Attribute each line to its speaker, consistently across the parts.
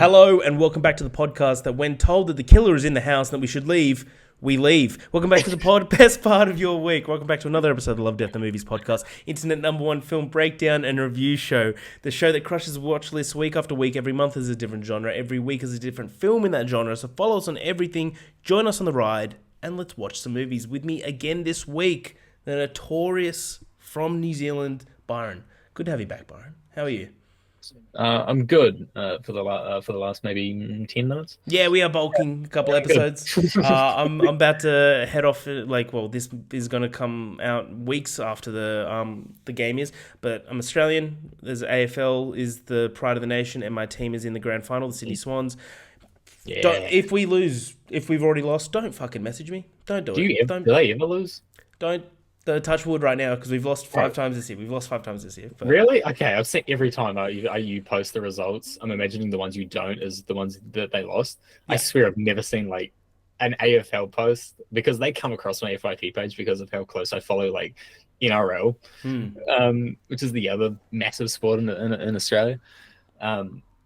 Speaker 1: Hello and welcome back to the podcast that when told that the killer is in the house and that we should leave, we leave. Welcome back to the best part of your week. Welcome back to another episode of the Love, Death and Movies podcast, internet #1 film breakdown and review show. The show that crushes watch lists week after week. Every month is a different genre. Every week is a different film in that genre. So follow us on everything. Join us on the ride and let's watch some movies. With me again this week, the notorious from New Zealand, Byron. Good to have you back, Byron. How are you?
Speaker 2: I'm good for the last maybe 10 minutes.
Speaker 1: Yeah, we are bulking a couple episodes. I'm about to head off. This is going to come out weeks after the game is. But I'm Australian. There's AFL is the pride of the nation, and my team is in the grand final, the Sydney Swans.
Speaker 2: Yeah.
Speaker 1: If we lose, if we've already lost, don't fucking message me. Don't do it.
Speaker 2: Do they ever lose?
Speaker 1: Don't touch wood right now because we've lost five times this year. We've lost 5 times this year. But...
Speaker 2: Really? Okay, I've seen every time you post the results. I'm imagining the ones you don't is the ones that they lost. Yeah. I swear I've never seen like an AFL post because they come across my FYP page because of how close I follow like NRL, which is the other massive sport in Australia.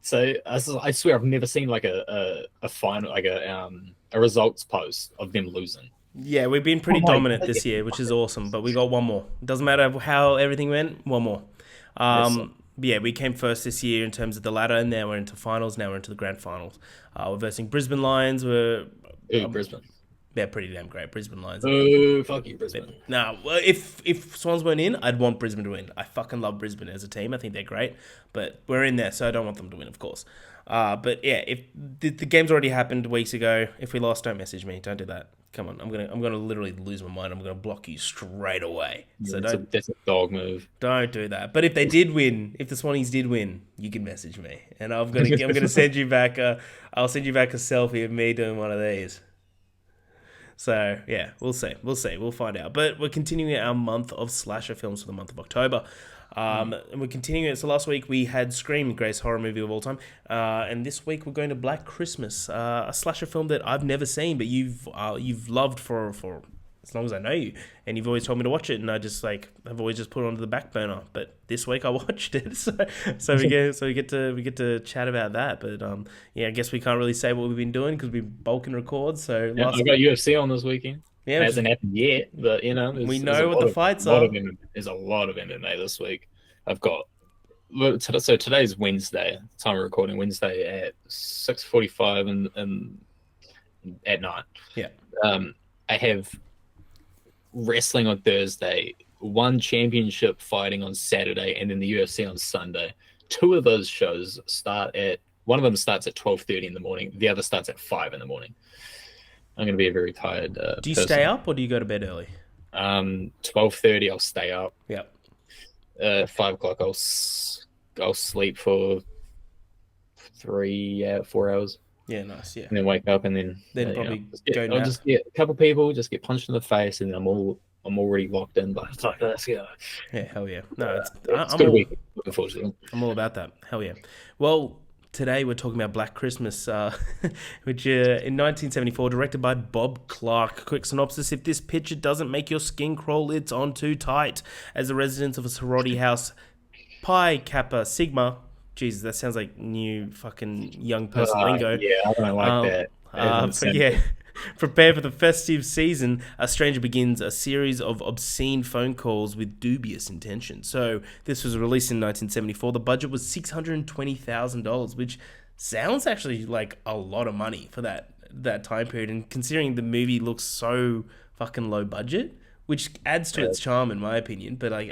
Speaker 2: So I swear I've never seen like a final like a results post of them losing.
Speaker 1: Yeah, we've been pretty dominant this year, which is awesome. But we got one more. Doesn't matter how everything went, one more. Yeah, we came first this year in terms of the ladder, and now we're into finals. Now we're into the grand finals. We're versing Brisbane Lions.
Speaker 2: Brisbane.
Speaker 1: They're pretty damn great. Brisbane Lions.
Speaker 2: Oh, fuck you, Brisbane.
Speaker 1: Nah, well, if Swans weren't in, I'd want Brisbane to win. I fucking love Brisbane as a team. I think they're great. But we're in there, so I don't want them to win, of course. But yeah, if the game's already happened weeks ago, if we lost, don't message me. Don't do that. Come on, I'm gonna literally lose my mind. I'm gonna block you straight away.
Speaker 2: Yeah, so that's a dog move.
Speaker 1: Don't do that. But if they did win, if the Swannies did win, you can message me, and I'm gonna send you back. I'll send you back a selfie of me doing one of these. So yeah, we'll see. We'll find out. But we're continuing our month of slasher films for the month of October. And we're continuing it. So last week we had Scream, greatest horror movie of all time. And this week we're going to Black Christmas, a slasher film that I've never seen, but you've loved for as long as I know you. And you've always told me to watch it, and I've always just put it onto the back burner. But this week I watched it, so we get to chat about that. But yeah, I guess we can't really say what we've been doing because we bulk and record. So
Speaker 2: yeah, I've got UFC on this weekend.
Speaker 1: Yeah,
Speaker 2: it hasn't happened yet, but we
Speaker 1: know what the fights are.
Speaker 2: There's a lot of MMA this week. So today's Wednesday. Time of recording Wednesday at 6:45 and at night.
Speaker 1: Yeah.
Speaker 2: I have wrestling on Thursday, one championship fighting on Saturday, and then the UFC on Sunday. Two of those shows one of them starts at 12:30 in the morning. The other starts at 5 in the morning. I'm going to be a very tired
Speaker 1: Do you stay up or do you go to bed early?
Speaker 2: 12:30 I'll stay up.
Speaker 1: Yep.
Speaker 2: 5 o'clock I'll sleep for 4 hours.
Speaker 1: Yeah, nice. Yeah.
Speaker 2: And then wake up and then
Speaker 1: probably
Speaker 2: I'll just get a couple people, just get punched in the face, and I'm already locked in. But fuck, let's go.
Speaker 1: Yeah, hell yeah. No,
Speaker 2: it's good week. Looking forward to it.
Speaker 1: I'm all about that. Hell yeah. Well, today we're talking about Black Christmas, which in 1974, directed by Bob Clark. Quick synopsis: if this picture doesn't make your skin crawl, it's on too tight. As the residents of a sorority house, Pi Kappa Sigma. Jesus, that sounds like new fucking young person lingo.
Speaker 2: Yeah, I don't like that.
Speaker 1: But yeah, prepare for the festive season. A stranger begins a series of obscene phone calls with dubious intention. So this was released in 1974. The budget was $620,000, which sounds actually like a lot of money for that time period. And considering the movie looks so fucking low budget, which adds to its charm in my opinion, but like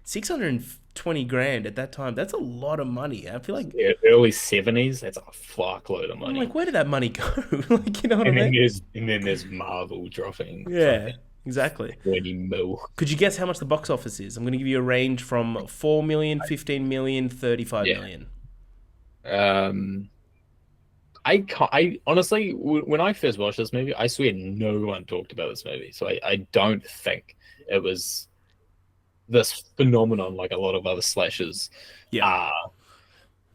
Speaker 1: 620 grand at that time, that's a lot of money. I feel like
Speaker 2: early 70s, that's a fuckload of money.
Speaker 1: I'm like, where did that money go? Like, you know what I mean?
Speaker 2: And then there's Marvel dropping.
Speaker 1: Yeah, exactly.
Speaker 2: 20 mil.
Speaker 1: Could you guess how much the box office is? I'm going to give you a range from 4 million, 15 million, 35 million.
Speaker 2: I honestly, when I first watched this movie, I swear no one talked about this movie. So I don't think it was this phenomenon like a lot of other slashers.
Speaker 1: Yeah.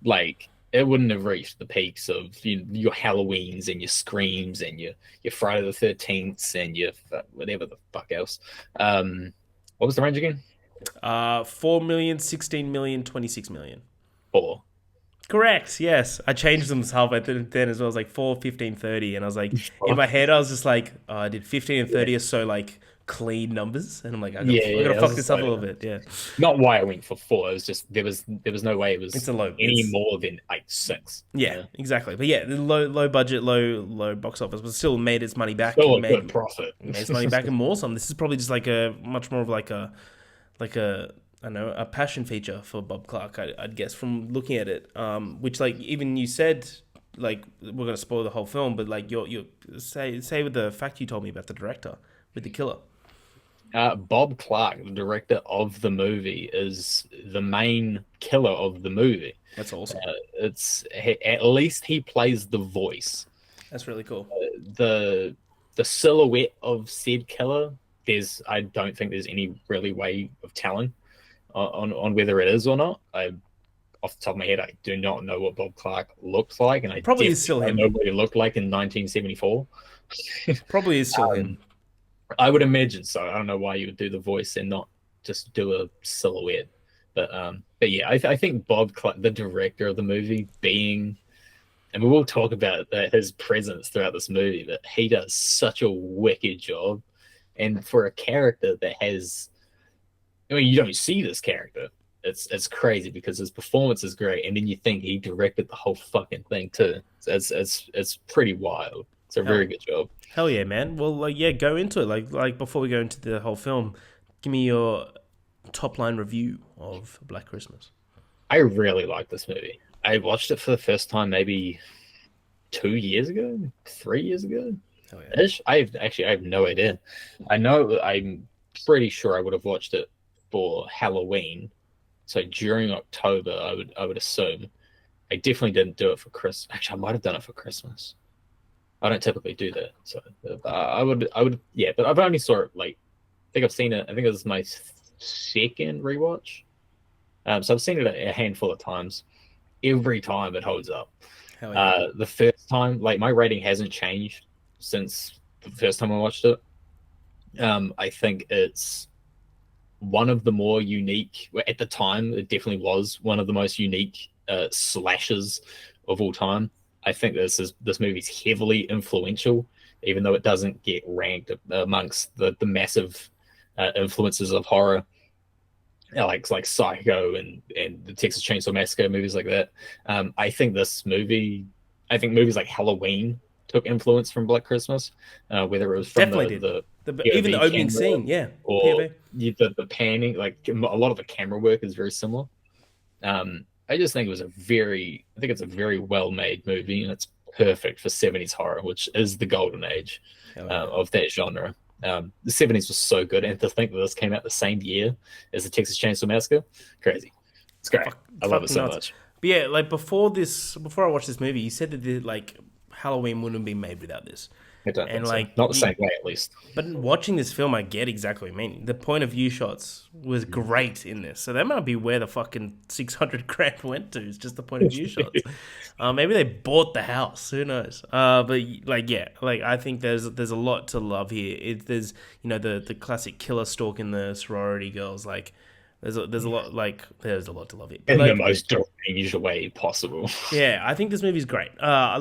Speaker 2: Like it wouldn't have reached the peaks of your Halloweens and your Screams and your Friday the 13th and your whatever the fuck else. What was the range again?
Speaker 1: 4 million, 16 million, 26 million.
Speaker 2: 4.
Speaker 1: Correct. Yes, I changed them halfway through then as well. I was like 4, 15, 30, and I was like in my
Speaker 2: Fuck.
Speaker 1: head I was just like, oh, I did 15 and
Speaker 2: Yeah,
Speaker 1: 30 are so like clean numbers, and I'm like,
Speaker 2: yeah,
Speaker 1: I gotta
Speaker 2: yeah. I was
Speaker 1: fuck
Speaker 2: just
Speaker 1: this up a
Speaker 2: like,
Speaker 1: little bit. Yeah,
Speaker 2: not why I went for four. It was just there was no way it
Speaker 1: it's
Speaker 2: was
Speaker 1: a low.
Speaker 2: any
Speaker 1: It's
Speaker 2: more than like six.
Speaker 1: yeah,
Speaker 2: Yeah,
Speaker 1: exactly. But yeah, the low budget, low box office, but still made its money back
Speaker 2: still
Speaker 1: and
Speaker 2: a good profit.
Speaker 1: made its money back and more. Some. This is probably just like a much more of like a I don't know a passion feature for Bob Clark. I'd guess from looking at it, which like even you said like we're gonna spoil the whole film, but like you say with the fact you told me about the director with the killer.
Speaker 2: Bob Clark, the director of the movie, is the main killer of the movie.
Speaker 1: That's awesome.
Speaker 2: At least he plays the voice.
Speaker 1: That's really cool.
Speaker 2: The the silhouette of said killer, there's I don't think there's any really way of telling on whether it is or not. I off the top of my head, I do not know what Bob Clark looks like, and I
Speaker 1: Probably is
Speaker 2: definitely
Speaker 1: still
Speaker 2: don't know
Speaker 1: him.
Speaker 2: what he looked like in 1974.
Speaker 1: Probably is still him.
Speaker 2: um, I would imagine so. I don't know why you would do the voice and not just do a silhouette. But yeah, I think Bob Clark, the director of the movie, being, and we will talk about his presence throughout this movie, but he does such a wicked job. And for a character that has, I mean, you don't see this character. It's crazy because his performance is great, and then you think he directed the whole fucking thing too. It's pretty wild. It's a very
Speaker 1: Hell,
Speaker 2: good job.
Speaker 1: hell yeah, man. Well, like yeah, go into it. Like before we go into the whole film, give me your top line review of Black Christmas.
Speaker 2: I really like this movie. I watched it for the first time maybe 2 years ago, 3 years ago.
Speaker 1: Hell yeah.
Speaker 2: I have no idea. I'm pretty sure I would have watched it for Halloween. So during October, I would assume. I definitely didn't do it for Christmas. Actually, I might have done it for Christmas. I don't typically do that, so I would, yeah. But I've only saw it like I think I've seen it. I think it was my second rewatch. So I've seen it a handful of times. Every time it holds up.
Speaker 1: Hell yeah.
Speaker 2: The first time, like my rating hasn't changed since the first time I watched it. I think it's one of the more unique. At the time, it definitely was one of the most unique slashes of all time. I think this movie's heavily influential, even though it doesn't get ranked amongst the massive influences of horror, like Psycho and the Texas Chainsaw Massacre, movies like that. I think movies like Halloween took influence from Black Christmas, whether it was from
Speaker 1: Definitely did.
Speaker 2: the
Speaker 1: Even the
Speaker 2: POV
Speaker 1: opening
Speaker 2: camera
Speaker 1: scene, yeah.
Speaker 2: or
Speaker 1: POV.
Speaker 2: the panning. Like a lot of the camera work is very similar. I just think I think it's a very well made movie, and it's perfect for 70s horror, which is the golden age
Speaker 1: Hell yeah.
Speaker 2: of that genre. The 70s was so good, and to think that this came out the same year as the Texas Chainsaw Massacre, crazy. It's great. I love it
Speaker 1: Fucking
Speaker 2: so
Speaker 1: nuts.
Speaker 2: much.
Speaker 1: But yeah, like before I watched this movie, you said that like Halloween wouldn't have been made without this.
Speaker 2: I don't
Speaker 1: And
Speaker 2: think so.
Speaker 1: like,
Speaker 2: Not the same way, at least.
Speaker 1: but watching this film, I get exactly what you mean. The point of view shots was great in this, so that might be where the fucking 600 grand went to. It's just the point of view shots. Maybe they bought the house. Who knows? But like, yeah, like I think there's a lot to love here. There's the classic killer stalking the sorority girls. Like, there's a lot to love it. But
Speaker 2: In the
Speaker 1: like,
Speaker 2: most deranged way possible.
Speaker 1: yeah, I think this movie's great. I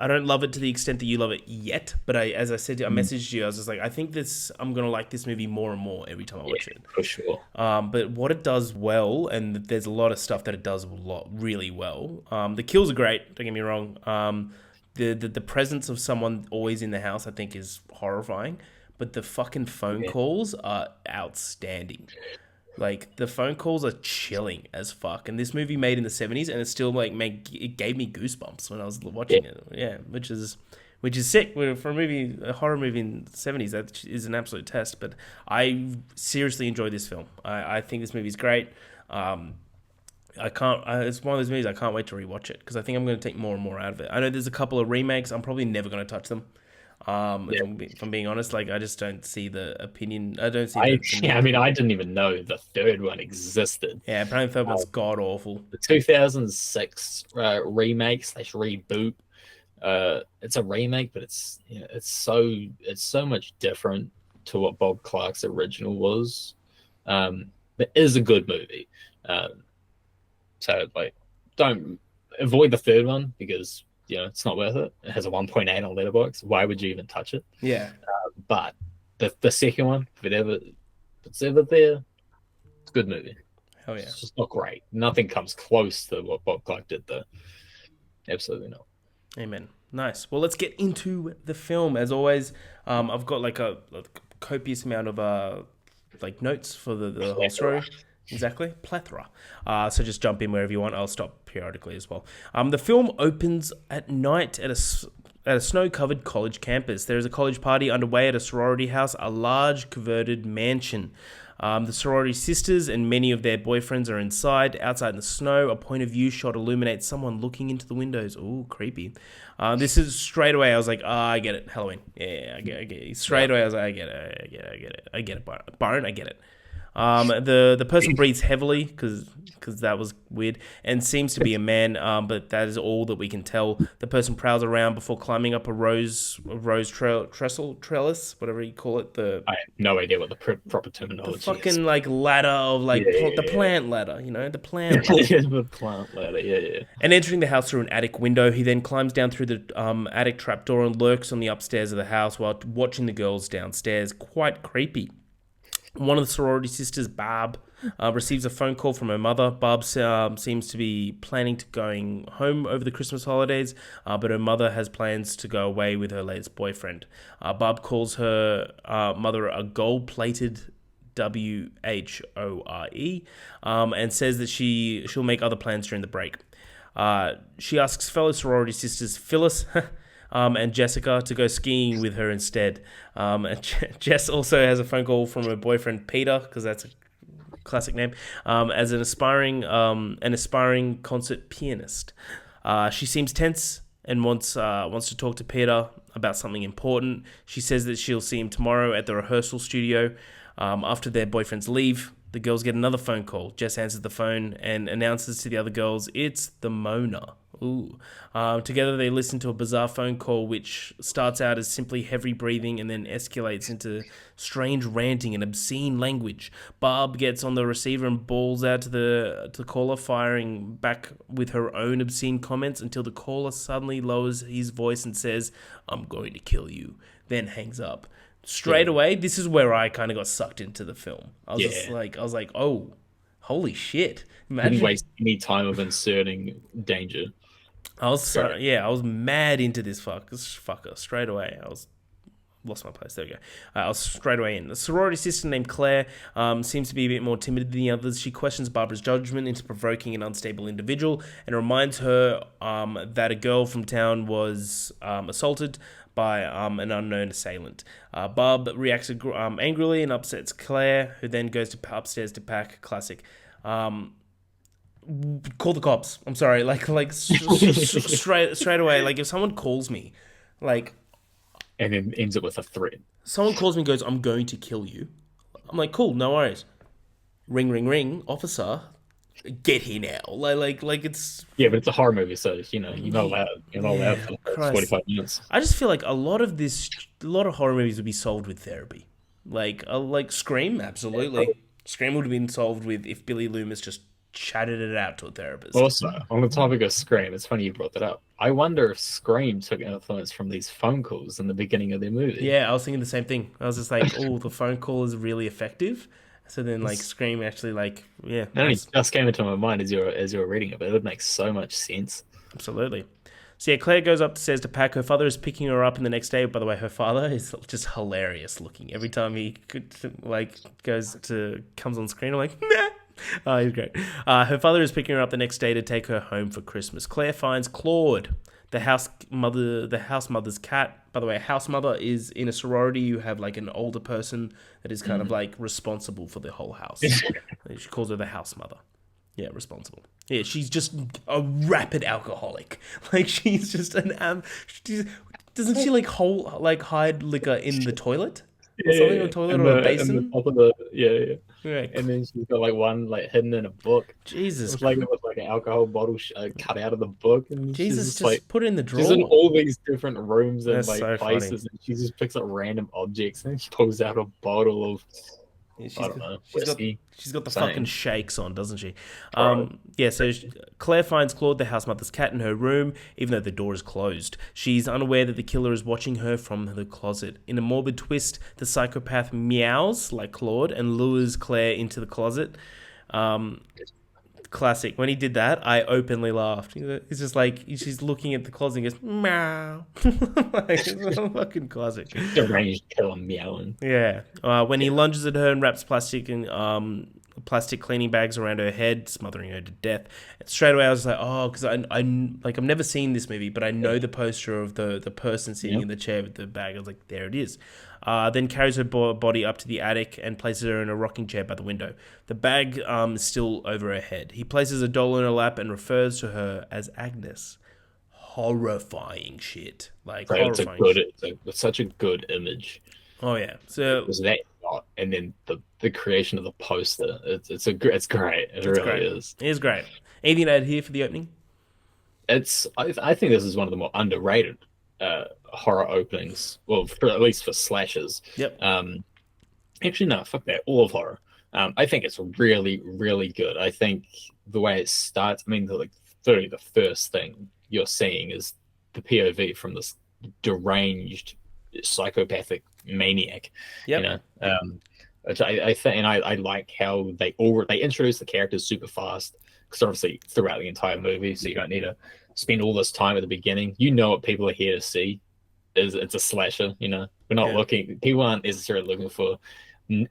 Speaker 1: don't love it to the extent that you love it yet, but as I said, I messaged you. I was just like, I think I'm gonna like this movie more and more every time I watch it.
Speaker 2: For sure.
Speaker 1: But what it does well, and there's a lot of stuff that it does really well. The kills are great. Don't get me wrong. The presence of someone always in the house, I think, is horrifying. But the fucking phone calls are outstanding. Like the phone calls are chilling as fuck, and this movie made in the 70s, and it still it gave me goosebumps when I was watching it. Yeah, which is sick for a horror movie in the 70s. That is an absolute test. But I seriously enjoy this film. I think this movie's great. It's one of those movies I can't wait to rewatch it because I think I'm going to take more and more out of it. I know there's a couple of remakes. I'm probably never going to touch them. If I'm being honest, like I just don't see the opinion. I don't see.
Speaker 2: I mean, I didn't even know the third one existed.
Speaker 1: Yeah, apparently the third one's god awful.
Speaker 2: The 2006 remake slash reboot. It's a remake, but it's so much different to what Bob Clark's original was. It is a good movie. So like, don't avoid the third one because it's not worth it. It has a 1.8 on Letterboxd. Why would you even touch it?
Speaker 1: Yeah.
Speaker 2: But the second one, if it's ever there, it's a good movie.
Speaker 1: Hell yeah.
Speaker 2: It's just not great. Nothing comes close to what Bob Clark did though. Absolutely not.
Speaker 1: Amen. Nice. Well, let's get into the film. As always, I've got like a copious amount of like notes for the whole story. Exactly. Plethora. So just jump in wherever you want. I'll stop periodically as well. The film opens at night at a snow-covered college campus. There is a college party underway at a sorority house, a large converted mansion. The sorority sisters and many of their boyfriends are inside. Outside in the snow, a point of view shot illuminates someone looking into the windows. Ooh, creepy. This is straight away. I was like, I get it. Halloween. Yeah, I get it. Straight away, I was like, I get it. Byron, I get it. The person breathes heavily because that was weird and seems to be a man, but that is all that we can tell. The person prowls around before climbing up a rose trellis, whatever you call it.
Speaker 2: I have no idea what the proper terminology
Speaker 1: the fucking like ladder of the plant ladder, the plant
Speaker 2: ladder. The plant ladder, yeah.
Speaker 1: And entering the house through an attic window, he then climbs down through the attic trapdoor and lurks on the upstairs of the house while watching the girls downstairs. Quite creepy. One of the sorority sisters, Barb, receives a phone call from her mother. Barb seems to be planning to going home over the Christmas holidays, but her mother has plans to go away with her latest boyfriend. Barb calls her mother a gold-plated WHORE, and says that she'll make other plans during the break. She asks fellow sorority sisters Phyllis and Jessica to go skiing with her instead. And Jess also has a phone call from her boyfriend Peter, because that's a classic name, as an aspiring concert pianist. She seems tense and wants to talk to Peter about something important. She says that she'll see him tomorrow at the rehearsal studio. After their boyfriends leave, the girls get another phone call. Jess answers the phone and announces to the other girls it's the Mona. Ooh. Together they listen to a bizarre phone call which starts out as simply heavy breathing and then escalates into strange ranting and obscene language. Barb gets on the receiver and bawls out to the caller, firing back with her own obscene comments until the caller suddenly lowers his voice and says, "I'm going to kill you," then hangs up. Straight away, this is where I kind of got sucked into the film. I was like, oh, holy shit.
Speaker 2: Imagine. Didn't waste any time of inserting danger.
Speaker 1: I was mad into this fucker straight away. Lost my place. There we go. I was straight away in. The sorority sister named Claire seems to be a bit more timid than the others. She questions Barbara's judgment into provoking an unstable individual and reminds her that a girl from town was assaulted by an unknown assailant. Barb reacts angrily and upsets Claire, who then goes upstairs to pack. Classic. Call the cops. I'm sorry. Straight away. Like if someone calls me,
Speaker 2: and then ends it with a threat.
Speaker 1: Someone calls me and goes, "I'm going to kill you." I'm like, cool, no worries. Ring, ring, ring, officer. Get here now. Like it's.
Speaker 2: Yeah, but it's a horror movie, so you're not allowed for 45 minutes.
Speaker 1: I just feel like a lot of horror movies would be solved with therapy. Like Scream, absolutely. Scream would have been solved with if Billy Loomis just chatted it out to a therapist.
Speaker 2: Also, on the topic of Scream, it's funny you brought that up. I wonder if Scream took influence from these phone calls in the beginning of their movie.
Speaker 1: Yeah, I was thinking the same thing. I was just like, oh, the phone call is really effective. So then, Scream actually,
Speaker 2: It only just came into my mind as you were reading it, but it would make so much sense.
Speaker 1: Absolutely. So yeah, Claire goes upstairs to pack. Her father is picking her up in the next day. By the way, her father is just hilarious looking. Every time he comes on screen, I'm like, nah. Oh, he's great. Her father is picking her up the next day to take her home for Christmas. Claire finds Claude, the house mother's cat. By the way, a house mother is in a sorority. You have an older person that is kind of responsible for the whole house. She calls her the house mother. Yeah, responsible. Yeah, she's just a rapid alcoholic. She's just doesn't she hide liquor in the toilet? Or something on a toilet or a basin?
Speaker 2: In the top of the, Right. And then she's got one hidden in a book.
Speaker 1: Jesus,
Speaker 2: it's it was an alcohol bottle cut out of the book. And
Speaker 1: Jesus, just put it in the drawer.
Speaker 2: She's in all these different rooms and
Speaker 1: so
Speaker 2: places,
Speaker 1: funny.
Speaker 2: and she just picks up random objects and she pulls out a bottle of
Speaker 1: Yeah,
Speaker 2: I don't know,
Speaker 1: she's got
Speaker 2: whiskey,
Speaker 1: she's got the fucking
Speaker 2: same,
Speaker 1: shakes on, doesn't she?
Speaker 2: bro.
Speaker 1: Yeah. So Claire finds Claude, the house mother's cat, in her room, even though the door is closed. She's unaware that the killer is watching her from the closet. In a morbid twist, the psychopath meows like Claude and lures Claire into the closet. Um, Classic. When he did that, I openly laughed. It's just like she's looking at the closet and goes meow. Like, it's a fucking classic.
Speaker 2: Deranged killer meowing.
Speaker 1: Yeah. When he
Speaker 2: Yeah,
Speaker 1: lunges at her and wraps plastic cleaning bags around her head, smothering her to death. And straight away, I was like, oh, because I've never seen this movie, but I know the poster of the person sitting
Speaker 2: yeah,
Speaker 1: in the chair with the bag. I was like, there it is. Then carries her body up to the attic and places her in a rocking chair by the window. The bag is still over her head. He places a doll in her lap and refers to her as Agnes. Horrifying shit. Like,
Speaker 2: so
Speaker 1: horrifying shit.
Speaker 2: it's such a good image.
Speaker 1: Oh, yeah.
Speaker 2: It
Speaker 1: So,
Speaker 2: was that shot, and then the creation of the poster. It's great. It
Speaker 1: it's
Speaker 2: really
Speaker 1: great.
Speaker 2: is.
Speaker 1: It is great. Anything to add here for the opening?
Speaker 2: I think this is one of the more underrated horror openings. Well, at least for slashers.
Speaker 1: Yep.
Speaker 2: Actually, no, fuck that. All of horror. I think it's really, really good. I think the way it starts. I mean, literally the first thing you're seeing is the POV from this deranged psychopathic maniac. You
Speaker 1: Yep.
Speaker 2: know, which I think, and I like how they introduce the characters super fast because obviously throughout the entire movie, so you don't need to spend all this time at the beginning. You know what people are here to see is it's a slasher. We're not
Speaker 1: Yeah.
Speaker 2: looking. People aren't necessarily looking for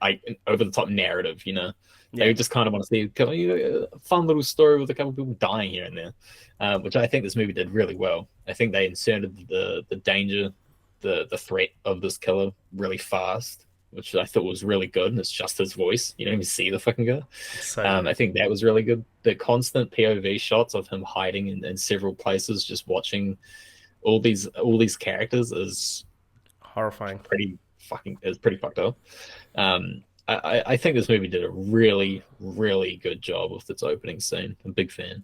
Speaker 2: like an over the top narrative.
Speaker 1: Yeah.
Speaker 2: They just kind of want to see a fun little story with a couple of people dying here and there, which I think this movie did really well. I think they inserted the danger, the threat of this killer really fast, which I thought was really good. And it's just his voice. You don't even see the fucking guy.
Speaker 1: So good.
Speaker 2: I think that was really good. The constant POV shots of him hiding in several places, just watching all these characters is
Speaker 1: Horrifying.
Speaker 2: pretty fucked up. I think this movie did a really, really good job with its opening scene. I'm a big fan.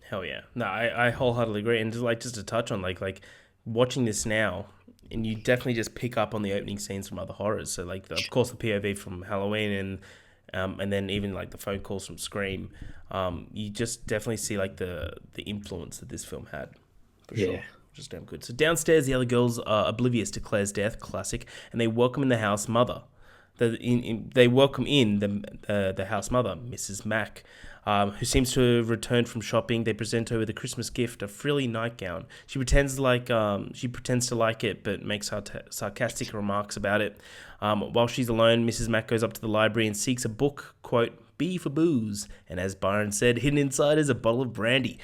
Speaker 1: Hell yeah. No, I wholeheartedly agree. And just to touch on like watching this now, and you definitely just pick up on the opening scenes from other horrors. So like of course the POV from Halloween and then even like the phone calls from Scream. You just definitely see like the influence that this film had. For sure.
Speaker 2: Yeah.
Speaker 1: Just damn good. So downstairs the other girls are oblivious to Claire's death, classic, and they welcome in the house mother. They welcome in the house mother, Mrs. Mack, who seems to have returned from shopping. They present her with a Christmas gift, a frilly nightgown. She pretends to like it, but makes sarcastic remarks about it. While she's alone, Mrs. Mack goes up to the library and seeks a book, quote, B for booze, and as Byron said, hidden inside is a bottle of brandy,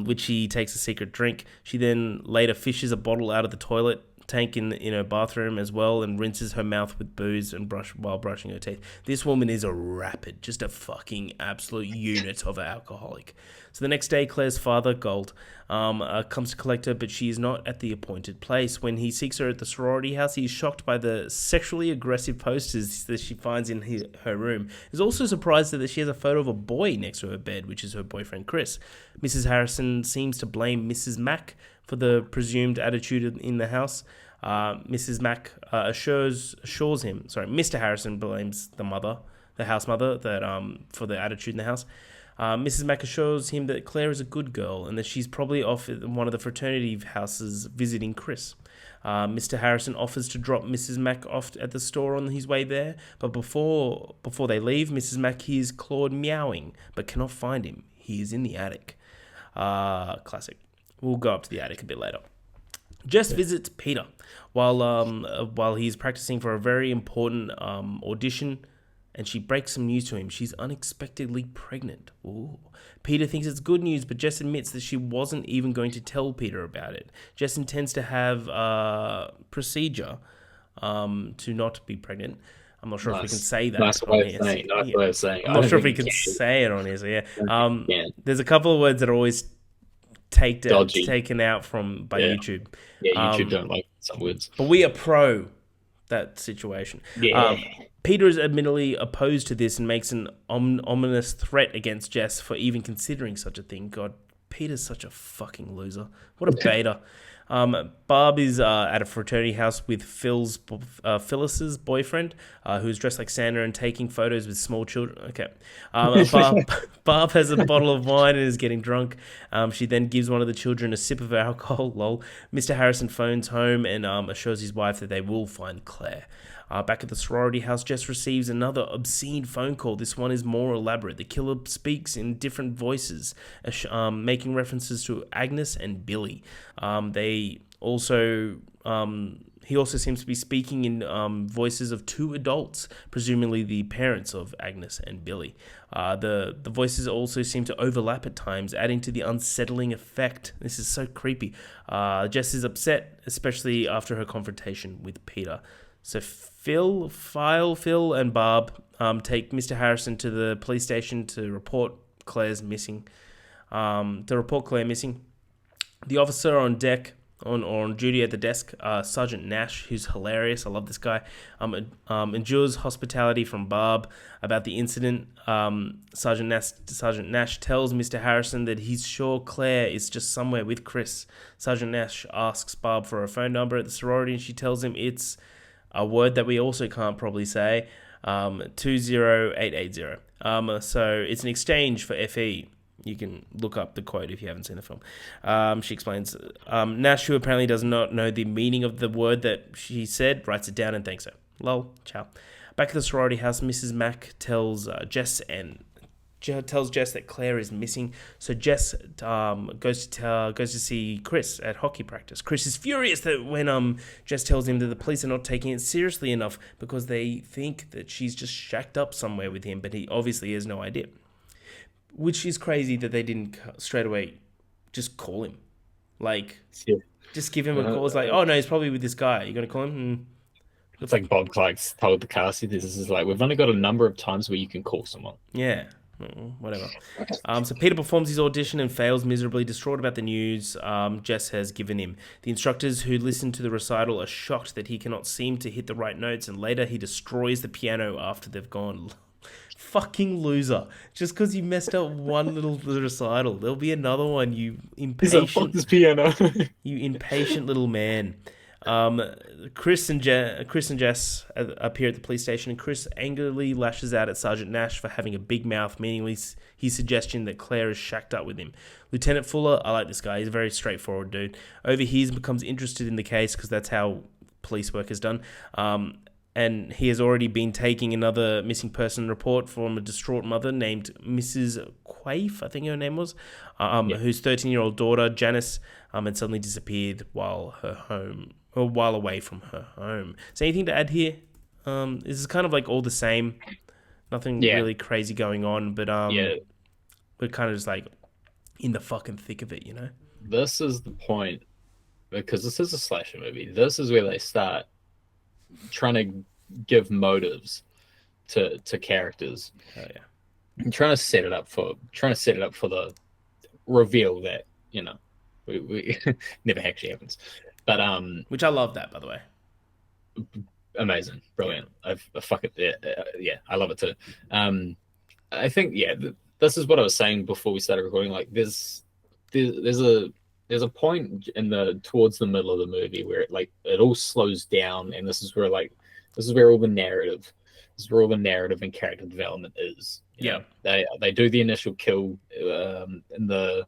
Speaker 1: which she takes a secret drink. She then later fishes a bottle out of the toilet tank in her bathroom as well and rinses her mouth with booze and while brushing her teeth. This woman is a rapid, just a fucking absolute unit of an alcoholic. So the next day, Claire's father, Gold, comes to collect her, but she is not at the appointed place. When he seeks her at the sorority house, he is shocked by the sexually aggressive posters that she finds in her room. He's also surprised that she has a photo of a boy next to her bed, which is her boyfriend, Chris. Mrs. Harrison seems to blame Mrs. Mack for the presumed attitude in the house. Mrs. Mack assures him. Sorry, Mr. Harrison blames the house mother, that for the attitude in the house. Mrs. Mack assures him that Claire is a good girl and that she's probably off at one of the fraternity houses visiting Chris. Mr. Harrison offers to drop Mrs. Mack off at the store on his way there, but before they leave, Mrs. Mack hears Claude meowing, but cannot find him. He is in the attic. Classic. We'll go up to the attic a bit later. Jess visits Peter while he's practicing for a very important audition, and she breaks some news to him. She's unexpectedly pregnant. Ooh. Peter thinks it's good news, but Jess admits that she wasn't even going to tell Peter about it. Jess intends to have a procedure to not be pregnant. I'm not sure if we can say that on here.
Speaker 2: Nice way of saying.
Speaker 1: I'm not sure if we can say it on here. So yeah,
Speaker 2: Yeah.
Speaker 1: there's a couple of words that are always taken out by YouTube.
Speaker 2: Yeah, YouTube don't like some words.
Speaker 1: But we are pro that situation.
Speaker 2: Yeah.
Speaker 1: Peter is admittedly opposed to this and makes an ominous threat against Jess for even considering such a thing. God, Peter's such a fucking loser. What a beta. Barb is at a fraternity house with Phyllis's boyfriend, who's dressed like Santa and taking photos with small children. Okay. Barb has a bottle of wine and is getting drunk. She then gives one of the children a sip of alcohol. Lol. Mr. Harrison phones home and assures his wife that they will find Claire. Back at the sorority house, Jess receives another obscene phone call. This one is more elaborate. The killer speaks in different voices, making references to Agnes and Billy. They also he also seems to be speaking in voices of two adults, presumably the parents of Agnes and Billy. The voices also seem to overlap at times, adding to the unsettling effect. This is so creepy. Jess is upset, especially after her confrontation with Peter. So Phil, and Barb take Mr. Harrison to the police station to report Claire missing. The officer on deck on duty at the desk, Sergeant Nash, who's hilarious. I love this guy. Endures hospitality from Barb about the incident. Sergeant Nash tells Mr. Harrison that he's sure Claire is just somewhere with Chris. Sergeant Nash asks Barb for a phone number at the sorority, and she tells him it's a word that we also can't probably say, 20880. So it's an exchange for FE. You can look up the quote if you haven't seen the film. She explains. Nash, who apparently does not know the meaning of the word that she said, writes it down and thanks her. Lol, ciao. Back at the sorority house, Mrs. Mack tells Jess that Claire is missing. So Jess goes to see Chris at hockey practice. Chris is furious that when Jess tells him that the police are not taking it seriously enough because they think that she's just shacked up somewhere with him, but he obviously has no idea. Which is crazy that they didn't straight away just call him. Like, just give him a call. It's like, oh no, he's probably with this guy. You're going to call him?
Speaker 2: It's like Bob Clark's told the cast, this is like, we've only got a number of times where you can call someone.
Speaker 1: Yeah. Whatever. So Peter performs his audition and fails miserably, distraught about the news Jess has given him. The instructors who listen to the recital are shocked that he cannot seem to hit the right notes, and later he destroys the piano after they've gone. Fucking loser. Just because you messed up one little recital, there'll be another one, you impatient...
Speaker 2: Fuck this piano.
Speaker 1: You impatient little man. Chris and Jess appear at the police station, and Chris angrily lashes out at Sergeant Nash for having a big mouth, meaning his suggestion that Claire is shacked up with him. Lieutenant Fuller, I like this guy. He's a very straightforward dude. Overhears and becomes interested in the case because that's how police work is done. And he has already been taking another missing person report from a distraught mother named Mrs. Quaife, I think her name was, whose 13-year-old daughter, Janice, had suddenly disappeared while away from her home. So anything to add here? This is kind of like all the same. Nothing really crazy going on, but we're kind of just like in the fucking thick of it, you know?
Speaker 2: This is the point, because this is a slasher movie. This is where they start trying to give motives to characters.
Speaker 1: Oh yeah.
Speaker 2: And trying to set it up for the reveal that, you know, we never actually happens. But
Speaker 1: which I love that, by the way.
Speaker 2: Amazing, brilliant. I fuck it. Yeah, I love it too. I think this is what I was saying before we started recording. Like there's a point towards the middle of the movie where it all slows down, and this is where all the narrative and character development is. You know, they do the initial kill in the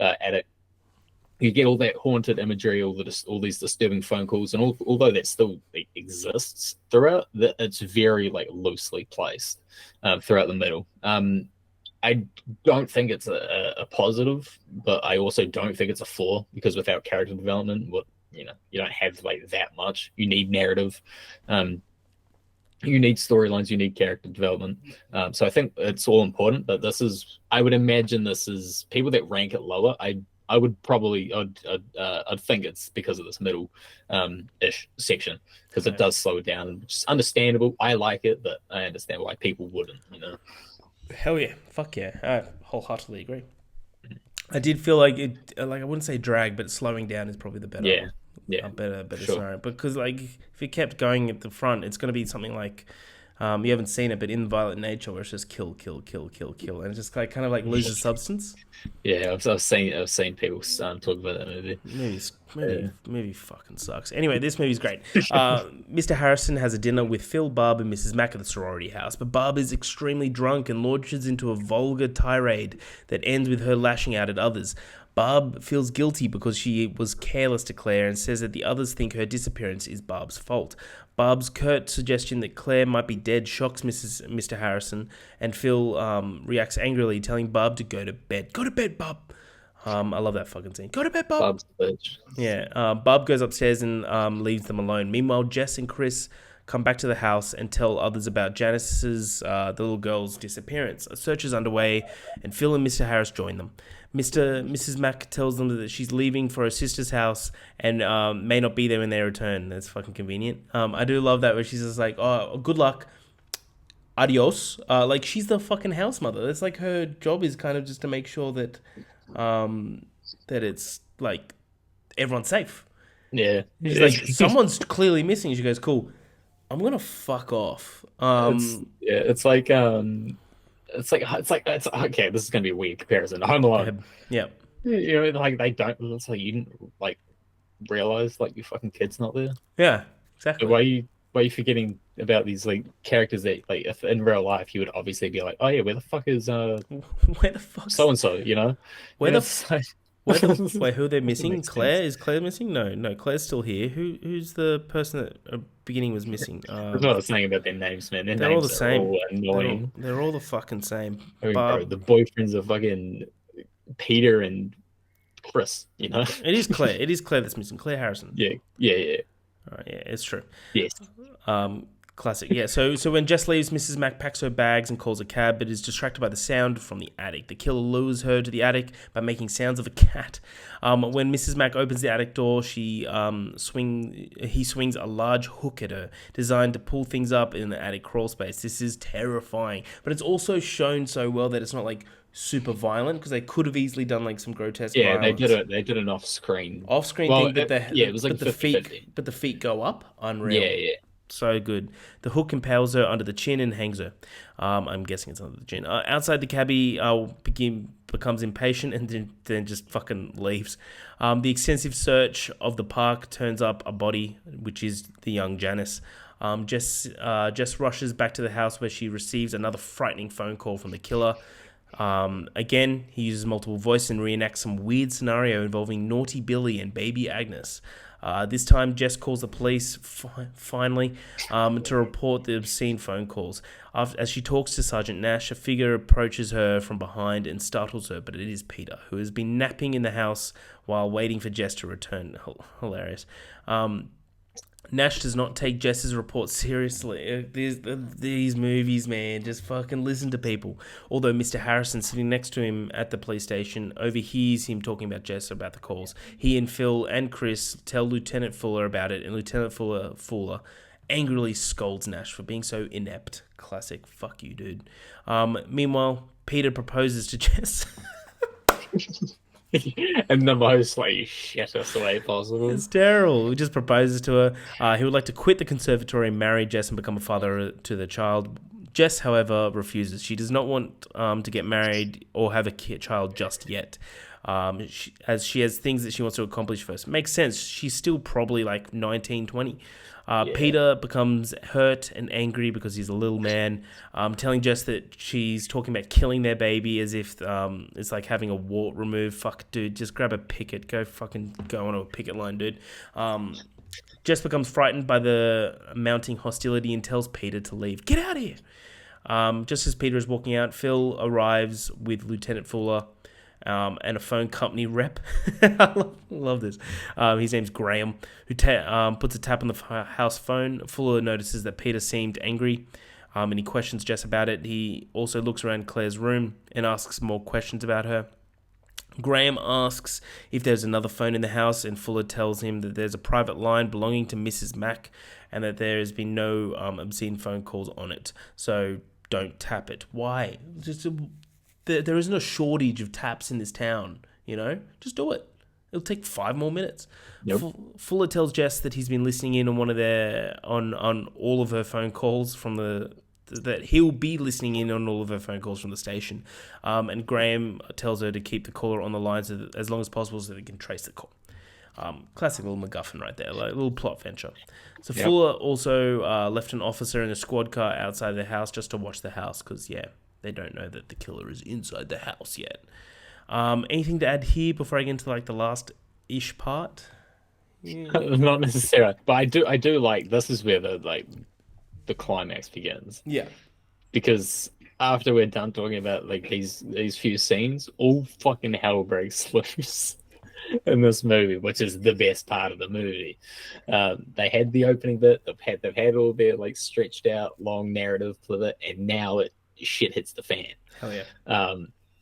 Speaker 2: attic. You get all that haunted imagery, all these disturbing phone calls, and although that still exists throughout, it's very loosely placed throughout the middle. I don't think it's a positive, but I also don't think it's a flaw, because without character development, you don't have that much. You need narrative, you need storylines, you need character development. So I think it's all important, but I would imagine this is people that rank it lower. I would probably, I'd think it's because of this middle ish section, because it does slow it down, which is understandable. I like it, but I understand why people wouldn't, you know.
Speaker 1: Hell yeah, fuck yeah, I wholeheartedly agree. I did feel like it, I wouldn't say drag, but slowing down is probably the better, better
Speaker 2: sure.
Speaker 1: scenario. Because if it kept going at the front, it's going to be something like You haven't seen it, but in Violent Nature, where it's just kill, kill, kill, kill, kill, and it's just like kind of like loses substance.
Speaker 2: Yeah, I've seen people talk about that movie.
Speaker 1: Movie fucking sucks. Anyway, this movie's great. Mr. Harrison has a dinner with Phil, Barb, and Mrs. Mack at the sorority house, but Barb is extremely drunk and launches into a vulgar tirade that ends with her lashing out at others. Barb feels guilty because she was careless to Claire and says that the others think her disappearance is Barb's fault. Barb's curt suggestion that Claire might be dead shocks Mr. Harrison, and Phil reacts angrily, telling Barb to go to bed. Go to bed, Barb! I love that fucking scene. Go to bed, Barb!
Speaker 2: Bob's bitch.
Speaker 1: Yeah, Barb goes upstairs and leaves them alone. Meanwhile, Jess and Chris come back to the house and tell others about Janice's, the little girl's disappearance. A search is underway, and Phil and Mr. Harris join them. Mrs. Mack tells them that she's leaving for her sister's house and may not be there when they return. That's fucking convenient. I do love that where she's just like, oh, good luck. Adios. Like, she's the fucking house mother. It's like her job is kind of just to make sure that that it's like everyone's safe.
Speaker 2: Yeah.
Speaker 1: She's like, someone's clearly missing. She goes, cool, I'm gonna fuck off.
Speaker 2: It's like it's okay. This is gonna be a weird comparison. Home Alone.
Speaker 1: Yeah.
Speaker 2: You know, like they don't. It's like you didn't like realize like your fucking kid's not there.
Speaker 1: Yeah, exactly.
Speaker 2: Why are you forgetting about these like characters that like if in real life you would obviously be like, oh yeah, where the fuck is
Speaker 1: where the fuck
Speaker 2: so and so? You know,
Speaker 1: where wait, who are they missing? Claire? Is Claire missing? No, Claire's still here. Who's the person that at beginning was missing?
Speaker 2: I'm not saying about their names, man. Their
Speaker 1: they're
Speaker 2: names
Speaker 1: all the same.
Speaker 2: All annoying.
Speaker 1: They're all the fucking same.
Speaker 2: I mean, bro, the boyfriends of fucking Peter and Chris. You know,
Speaker 1: it is Claire. It is Claire that's missing. Claire Harrison.
Speaker 2: Yeah.
Speaker 1: All right, yeah, it's true.
Speaker 2: Yes.
Speaker 1: Classic. Yeah. So when Jess leaves, Mrs. Mack packs her bags and calls a cab, but is distracted by the sound from the attic. The killer lures her to the attic by making sounds of a cat. When Mrs. Mack opens the attic door, he swings a large hook at her, designed to pull things up in the attic crawl space. This is terrifying, but it's also shown so well that it's not like super violent because they could have easily done like some grotesque violence.
Speaker 2: They did an off-screen
Speaker 1: thing, but
Speaker 2: it was like
Speaker 1: the feet go up. Unreal.
Speaker 2: Yeah.
Speaker 1: So good. The hook impales her under the chin and hangs her. I'm guessing it's under the chin. Outside the cabbie becomes impatient and then just fucking leaves. The extensive search of the park turns up a body, which is the young Janice. Jess rushes back to the house where she receives another frightening phone call from the killer. Again, he uses multiple voices and reenacts some weird scenario involving Naughty Billy and Baby Agnes. This time, Jess calls the police, finally, to report the obscene phone calls. As she talks to Sergeant Nash, a figure approaches her from behind and startles her, but it is Peter, who has been napping in the house while waiting for Jess to return. Hilarious. Nash does not take Jess's report seriously. These movies, man, just fucking listen to people. Although Mr. Harrison, sitting next to him at the police station, overhears him talking about Jess about the calls. He and Phil and Chris tell Lieutenant Fuller about it, and Lieutenant Fuller angrily scolds Nash for being so inept. Classic, fuck you, dude. Meanwhile, Peter proposes to Jess.
Speaker 2: In the most like shittest way possible.
Speaker 1: It's terrible. He just proposes to her. He would like to quit the conservatory and marry Jess and become a father to the child. Jess, however, refuses. She does not want to get married or have a child just yet, as she has things that she wants to accomplish first. Makes sense. She's still probably like 19, 20. Peter becomes hurt and angry because he's a little man, telling Jess that she's talking about killing their baby as if it's like having a wart removed. Fuck, dude, just grab a picket. Go onto a picket line, dude. Jess becomes frightened by the mounting hostility and tells Peter to leave. Get out of here! Just as Peter is walking out, Phil arrives with Lieutenant Fuller and a phone company rep. I love this. His name's Graham, who puts a tap on the house phone. Fuller notices that Peter seemed angry, and he questions Jess about it. He also looks around Claire's room and asks more questions about her. Graham asks if there's another phone in the house, and Fuller tells him that there's a private line belonging to Mrs. Mack and that there has been no obscene phone calls on it. So don't tap it. Why? There isn't a shortage of taps in this town, you know? Just do it. It'll take 5 more minutes.
Speaker 2: Yep.
Speaker 1: Fuller tells Jess that he's been listening in on on all of her phone calls from the that he'll be listening in on all of her phone calls from the station. And Graham tells her to keep the caller on the line as long as possible so they can trace the call. Classic little MacGuffin right there, like a little plot venture. So Fuller also left an officer in a squad car outside the house just to watch the house because, they don't know that the killer is inside the house yet. Anything to add here before I get into like the last-ish part?
Speaker 2: Yeah. Not necessarily, but I do like this is where the climax begins.
Speaker 1: Yeah.
Speaker 2: Because after we're done talking about like these few scenes, all fucking hell breaks loose in this movie, which is the best part of the movie. They had the opening bit, they've had all their like stretched out long narrative for it, and now shit hits the fan.
Speaker 1: Hell yeah.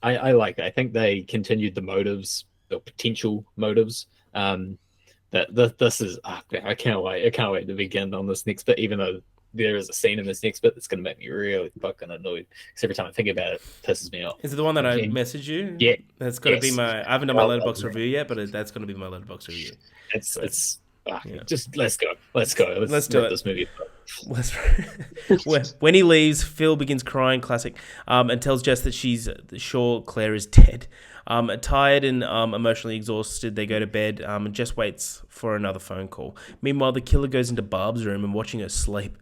Speaker 2: I like it. I think they continued the motives, the potential motives. This is I can't wait to begin on this next bit, even though there is a scene in this next bit that's going to make me really fucking annoyed because every time I think about it, it pisses me off.
Speaker 1: Is it the one that I messaged you?
Speaker 2: Yeah,
Speaker 1: that's got to be my. I haven't done my Letterboxd review yet, but that's going to be my Letterboxd review.
Speaker 2: Just let's go. Let's do it. This movie.
Speaker 1: When he leaves, Phil begins crying, classic, and tells Jess that she's sure Claire is dead. Tired and emotionally exhausted, they go to bed, and Jess waits for another phone call. Meanwhile, the killer goes into Barb's room and watching her sleep.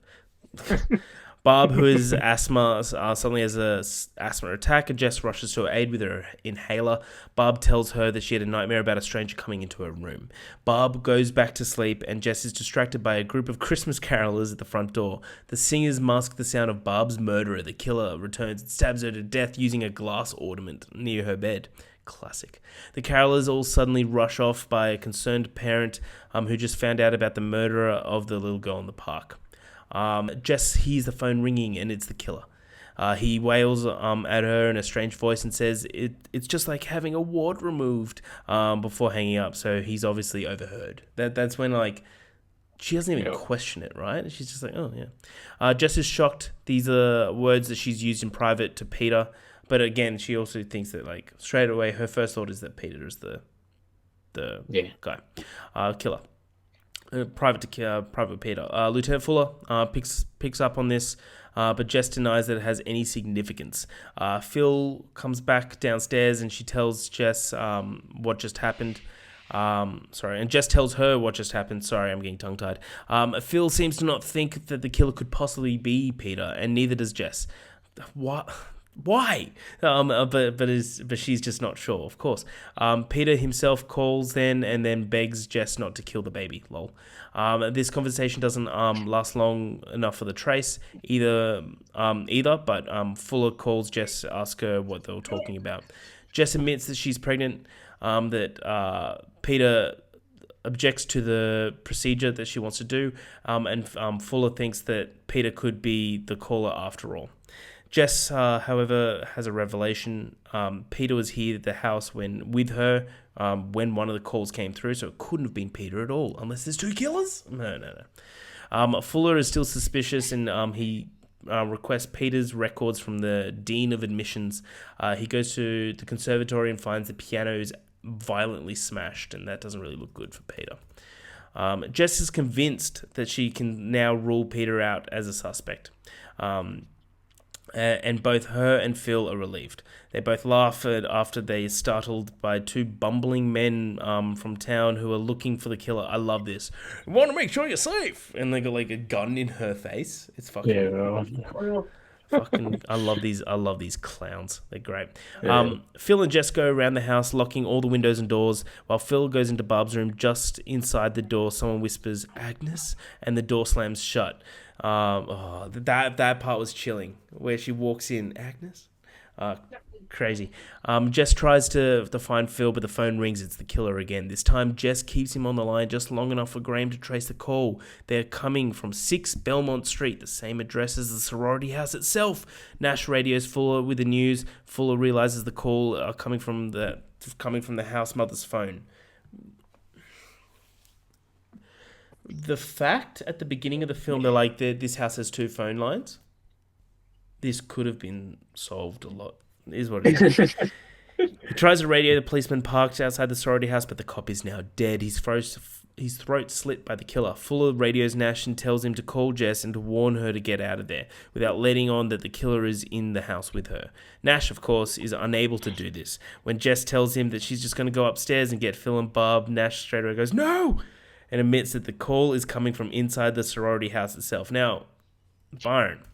Speaker 1: Barb, who is asthma, suddenly has an asthma attack, and Jess rushes to her aid with her inhaler. Barb tells her that she had a nightmare about a stranger coming into her room. Barb goes back to sleep, and Jess is distracted by a group of Christmas carolers at the front door. The singers mask the sound of Barb's murderer. The killer returns and stabs her to death using a glass ornament near her bed. Classic. The carolers all suddenly rush off by a concerned parent who just found out about the murderer of the little girl in the park. Jess hears the phone ringing, and it's the killer. He wails at her in a strange voice and says it's just like having a wart removed before hanging up. So he's obviously overheard. That's when like she doesn't even question it, right? She's just like, oh yeah. Jess is shocked. These are words that she's used in private to Peter, but again, she also thinks that like straight away her first thought is that Peter is the guy, killer. Private Peter. Lieutenant Fuller picks up on this, but Jess denies that it has any significance. Phil comes back downstairs and she tells Jess what just happened. And Jess tells her what just happened. Sorry, I'm getting tongue-tied. Phil seems to not think that the killer could possibly be Peter, and neither does Jess. What? Why? But she's just not sure, of course. Peter himself calls then and then begs Jess not to kill the baby. Lol. This conversation doesn't last long enough for the trace either. But Fuller calls Jess to ask her what they were talking about. Jess admits that she's pregnant. That Peter objects to the procedure that she wants to do. And Fuller thinks that Peter could be the caller after all. Jess, however, has a revelation. Peter was here at the house with her when one of the calls came through, so it couldn't have been Peter at all, unless there's two killers? No. Fuller is still suspicious, and he requests Peter's records from the Dean of Admissions. He goes to the conservatory and finds the piano is violently smashed, and that doesn't really look good for Peter. Jess is convinced that she can now rule Peter out as a suspect. And both her and Phil are relieved. They both laugh after they are startled by two bumbling men from town who are looking for the killer. I love this. We want to make sure you're safe. And they got like a gun in her face. It's fucking... fucking I love these clowns. They're great. Phil and Jess go around the house locking all the windows and doors. While Phil goes into Barb's room, just inside the door someone whispers Agnes, and the door slams shut. That part was chilling, where she walks in. Agnes? Crazy. Jess tries to find Phil, but the phone rings. It's the killer again. This time, Jess keeps him on the line just long enough for Graham to trace the call. They're coming from 6 Belmont Street, the same address as the sorority house itself. Nash radios Fuller with the news. Fuller realizes the call are coming from the house mother's phone. The fact at the beginning of the film, they're like, this house has 2 phone lines. This could have been solved a lot. It is what it is. He tries to radio the policeman parked outside the sorority house, but the cop is now dead. He's throat slit by the killer. Fuller radios Nash and tells him to call Jess and to warn her to get out of there, without letting on that the killer is in the house with her. Nash, of course, is unable to do this. When Jess tells him that she's just going to go upstairs and get Phil and Barb, Nash straight away goes, "No!" and admits that the call is coming from inside the sorority house itself. Now, Byron,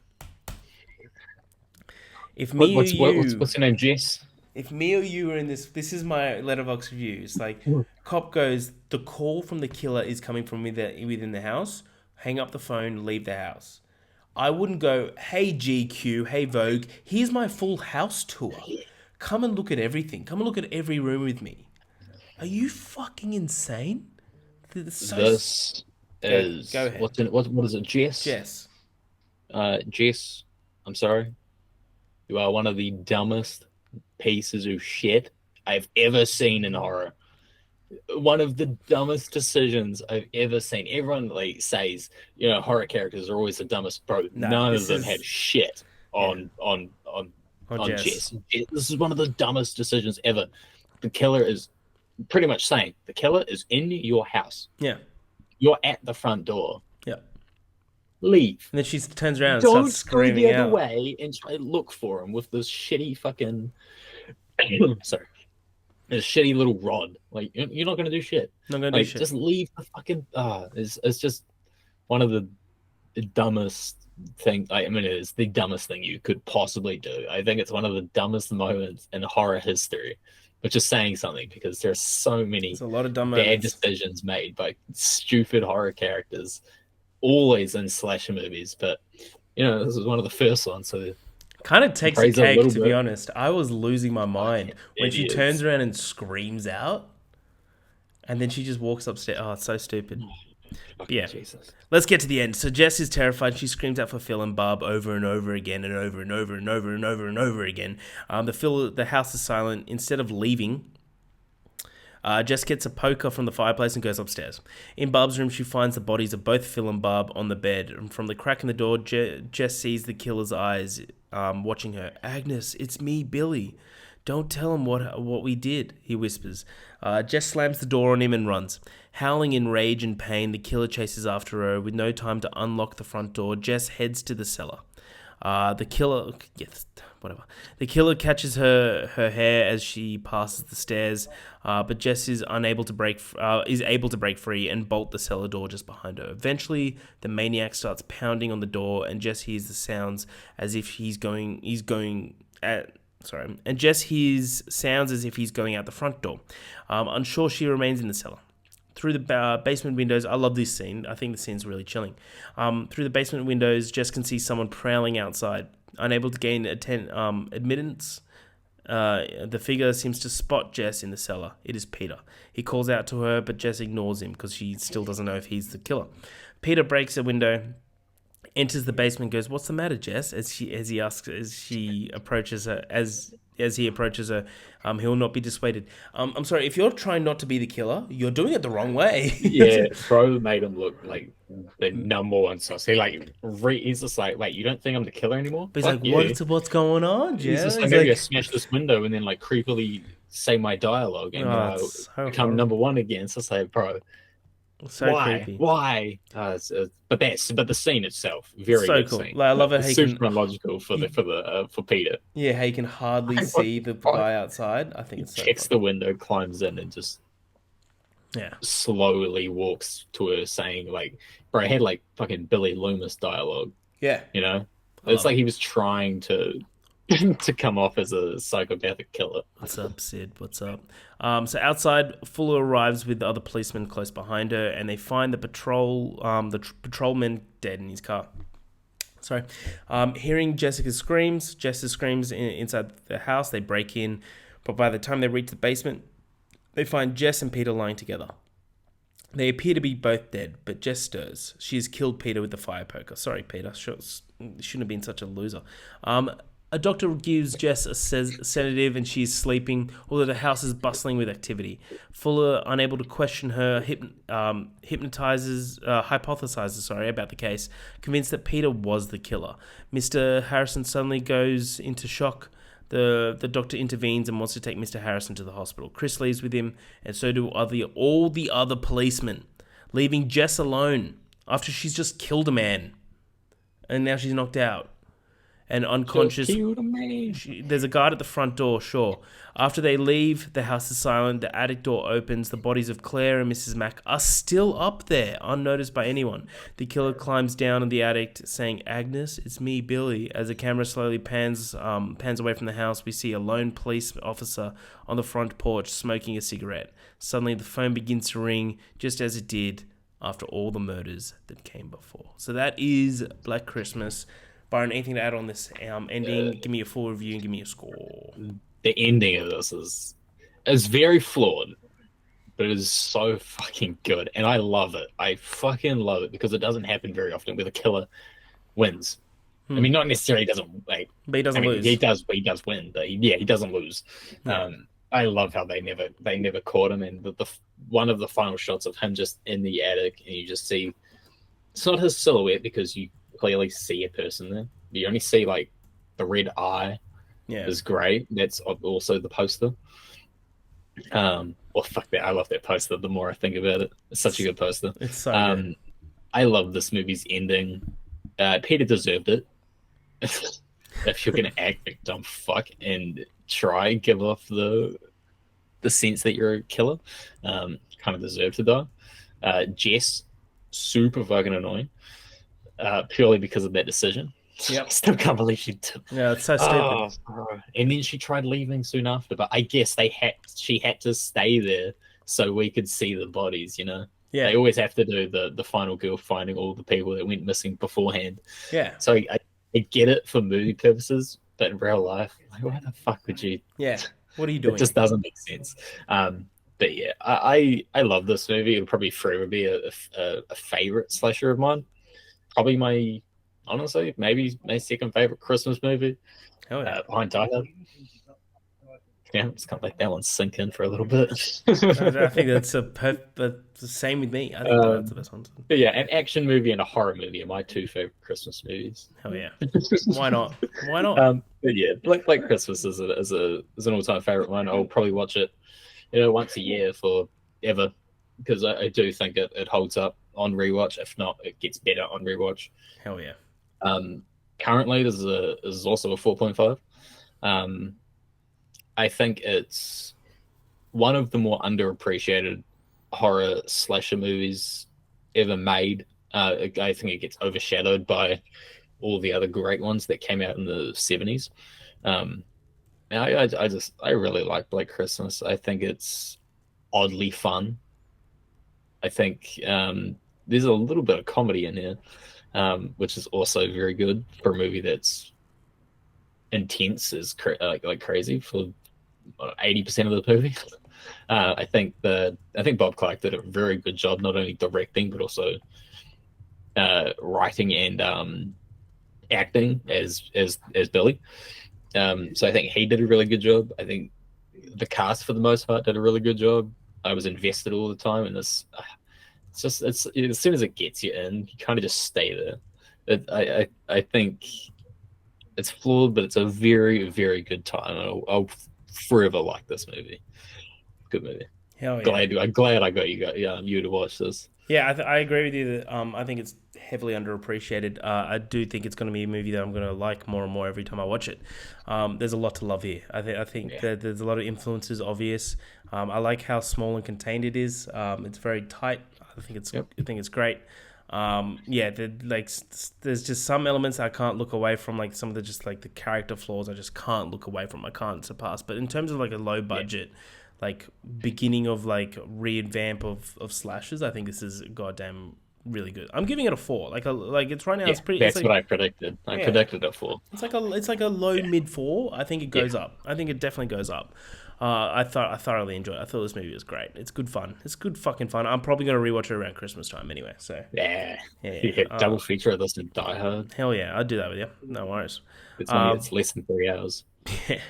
Speaker 1: if me or you...
Speaker 2: What's your name, Jess?
Speaker 1: If me or you were in this is my letterbox review. It's like, cop goes, the call from the killer is coming from within the house. Hang up the phone, leave the house. I wouldn't go, "Hey GQ, hey Vogue, here's my full house tour. Come and look at everything. Come and look at every room with me." Are you fucking insane?
Speaker 2: This is
Speaker 1: go ahead.
Speaker 2: What is it, Jess?
Speaker 1: Jess.
Speaker 2: Jess, I'm sorry. You are one of the dumbest pieces of shit I've ever seen in horror. One of the dumbest decisions I've ever seen. Everyone says, horror characters are always the dumbest, bro. None of them had shit on Jess. This is one of the dumbest decisions ever. The killer is pretty much saying the killer is in your house.
Speaker 1: Yeah.
Speaker 2: You're at the front door.
Speaker 1: Yeah.
Speaker 2: Leave.
Speaker 1: And then she turns around and
Speaker 2: Don't
Speaker 1: starts screaming
Speaker 2: go the other
Speaker 1: out.
Speaker 2: way and try to look for him with this shitty fucking sorry. This shitty little rod. Like, you're not gonna do shit.
Speaker 1: Not gonna do shit.
Speaker 2: Just leave the fucking it's just one of the dumbest thing. I mean, it is the dumbest thing you could possibly do. I think it's one of the dumbest moments in horror history, which is saying something, because there's so many
Speaker 1: There's a lot of dumb
Speaker 2: bad
Speaker 1: moments.
Speaker 2: decisions made by stupid horror characters, always in slasher movies. But this is one of the first ones, so
Speaker 1: kind of takes a
Speaker 2: praise a
Speaker 1: cake,
Speaker 2: little
Speaker 1: to be
Speaker 2: bit.
Speaker 1: honest. I was losing my mind when she
Speaker 2: idiots.
Speaker 1: turns around and screams out, and then she just walks upstairs. Oh, it's so stupid. But yeah,
Speaker 2: Jesus.
Speaker 1: let's get to the end. So Jess is terrified. She screams out for Phil and Barb over and over again, and over and over and over and over and over again. The house is silent. Instead of leaving, Jess gets a poker from the fireplace and goes upstairs. In Barb's room, she finds the bodies of both Phil and Barb on the bed. And from the crack in the door, Jess sees the killer's eyes watching her. "Agnes, it's me, Billy. Don't tell him what we did," he whispers. Jess slams the door on him and runs. Howling in rage and pain, the killer chases after her. With no time to unlock the front door, Jess heads to the cellar. The killer catches her hair as she passes the stairs, but Jess is able to break free and bolt the cellar door just behind her. Eventually, the maniac starts pounding on the door, and Jess hears the sounds as if he's going out the front door. Unsure, she remains in the cellar. Through the basement windows, I love this scene. I think the scene's really chilling. Through the basement windows, Jess can see someone prowling outside. Unable to gain admittance, the figure seems to spot Jess in the cellar. It is Peter. He calls out to her, but Jess ignores him because she still doesn't know if he's the killer. Peter breaks a window, enters the basement, goes, "What's the matter, Jess?" As he approaches her, he will not be dissuaded. I'm sorry, if you're trying not to be the killer, you're doing it the wrong way.
Speaker 2: Yeah, bro made him look like the number one sus. He's just like, "Wait, you don't think I'm the killer anymore?"
Speaker 1: But he's like, what's going on, Jess?
Speaker 2: He's just like, maybe I smash this window and then creepily say my dialogue and become number one again. So say, bro,
Speaker 1: so
Speaker 2: why?
Speaker 1: creepy.
Speaker 2: Why? But the scene itself, very
Speaker 1: so
Speaker 2: good
Speaker 1: cool.
Speaker 2: scene.
Speaker 1: I love it.
Speaker 2: Super logical for Peter.
Speaker 1: Yeah, how you can hardly see the guy outside. I think it's so
Speaker 2: checks
Speaker 1: funny.
Speaker 2: the window, climbs in, and just slowly walks to her, saying bro, I had fucking Billy Loomis dialogue.
Speaker 1: Yeah,
Speaker 2: it's like he was trying to come off as a psychopathic killer.
Speaker 1: What's up, Sid? What's up? So outside, Fuller arrives with the other policemen close behind her, and they find the patrolman dead in his car. Sorry. Hearing Jessica screams inside the house, they break in, but by the time they reach the basement, they find Jess and Peter lying together. They appear to be both dead, but Jess stirs. She has killed Peter with the fire poker. Sorry, Peter. Shouldn't have been such a loser. A doctor gives Jess a sedative and she is sleeping, although the house is bustling with activity. Fuller, unable to question her, hypothesizes about the case, convinced that Peter was the killer. Mr. Harrison suddenly goes into shock. The doctor intervenes and wants to take Mr. Harrison to the hospital. Chris leaves with him, and so do all the other policemen. leaving Jess alone after she's just killed a man. And now she's knocked out and unconscious.
Speaker 2: Killed a man.
Speaker 1: There's a guard at the front door, sure. After they leave, the house is silent. The attic door opens. The bodies of Claire and Mrs. Mack are still up there, unnoticed by anyone. The killer climbs down in the attic, saying, "Agnes, it's me, Billy." As the camera slowly pans away from the house, we see a lone police officer on the front porch smoking a cigarette. Suddenly, the phone begins to ring, just as it did after all the murders that came before. So that is Black Christmas. Byron, anything to add on this ending? Give me a full review and give me a score.
Speaker 2: The ending of this is very flawed, but it is so fucking good, and I love it. I fucking love it because it doesn't happen very often where the killer wins. I mean, not necessarily doesn't like,
Speaker 1: but he doesn't lose.
Speaker 2: He does win. But he doesn't lose.
Speaker 1: Yeah.
Speaker 2: I love how they never caught him, and the one of the final shots of him just in the attic, and you just see it's not his silhouette because you clearly see a person there. You only see like the red eye.
Speaker 1: Yeah,
Speaker 2: is great. That's also the poster. Well, fuck that. I love that poster. The more I think about it, it's such a good poster.
Speaker 1: It's so good.
Speaker 2: I love this movie's ending. Peter deserved it. If you're gonna act like dumb fuck and try give off the sense that you're a killer, kind of deserve to die. Jess, super fucking annoying, purely because of that decision.
Speaker 1: Yep.
Speaker 2: I still can't believe she did.
Speaker 1: Yeah, it's so stupid.
Speaker 2: And then she tried leaving soon after, but I guess she had to stay there so we could see the bodies, you know?
Speaker 1: Yeah.
Speaker 2: They always have to do the final girl finding all the people that went missing beforehand.
Speaker 1: Yeah.
Speaker 2: So I get it for movie purposes, but in real life, like, why the fuck would you?
Speaker 1: Yeah. What are you doing?
Speaker 2: It just doesn't make sense. But yeah, I love this movie. It'll probably forever be a favorite slasher of mine. Probably honestly, maybe my second favorite Christmas movie.
Speaker 1: Oh yeah.
Speaker 2: Behind Die Hard. Yeah, just can't let that one sink in for a little bit.
Speaker 1: I think that's the same with me. I think that's the best one.
Speaker 2: But yeah, an action movie and a horror movie are my two favorite Christmas movies.
Speaker 1: Hell yeah. Why not? Why not?
Speaker 2: But yeah, Black Christmas is an all-time favorite one. I'll probably watch it, once a year forever, because I do think it holds up on rewatch. If not, it gets better on rewatch.
Speaker 1: Hell yeah.
Speaker 2: Currently, this is also a 4.5. I think it's one of the more underappreciated horror slasher movies ever made. I think it gets overshadowed by all the other great ones that came out in the 70s. And I really like Black Christmas. I think it's oddly fun. I think there's a little bit of comedy in here, which is also very good for a movie that's intense is like crazy for 80% of the movie. I think Bob Clark did a very good job, not only directing but also writing and acting as Billy. So I think he did a really good job. I think the cast for the most part did a really good job. I was invested all the time in this. It's as soon as it gets you in, you kind of just stay there. I think it's flawed, but it's a very, very good time. I'll forever like this movie. Good movie.
Speaker 1: Hell yeah.
Speaker 2: I'm glad I got you to watch this.
Speaker 1: Yeah, I agree with you that I think it's heavily underappreciated. I do think it's going to be a movie that I'm going to like more and more every time I watch it. There's a lot to love here. I think that there's a lot of influences obvious. I like how small and contained it is. It's very tight. I think it's great. There's just some elements I can't look away from, like some of the character flaws I just can't look away from. I can't surpass. But in terms of like a low budget, like beginning of like revamp of slashes, I think this is goddamn really good. I'm giving it a 4. It's right now. It's pretty.
Speaker 2: That's what I predicted. I predicted a 4.
Speaker 1: It's like a low mid 4. I think it goes up. I think it definitely goes up. I thoroughly enjoyed it. I thought this movie was great. It's good fun. It's good fucking fun. I'm probably going to rewatch it around Christmas time anyway. So
Speaker 2: yeah. Double feature of this and Die Hard.
Speaker 1: Hell yeah, I'd do that with you. No worries.
Speaker 2: It's less than 3 hours.
Speaker 1: Yeah,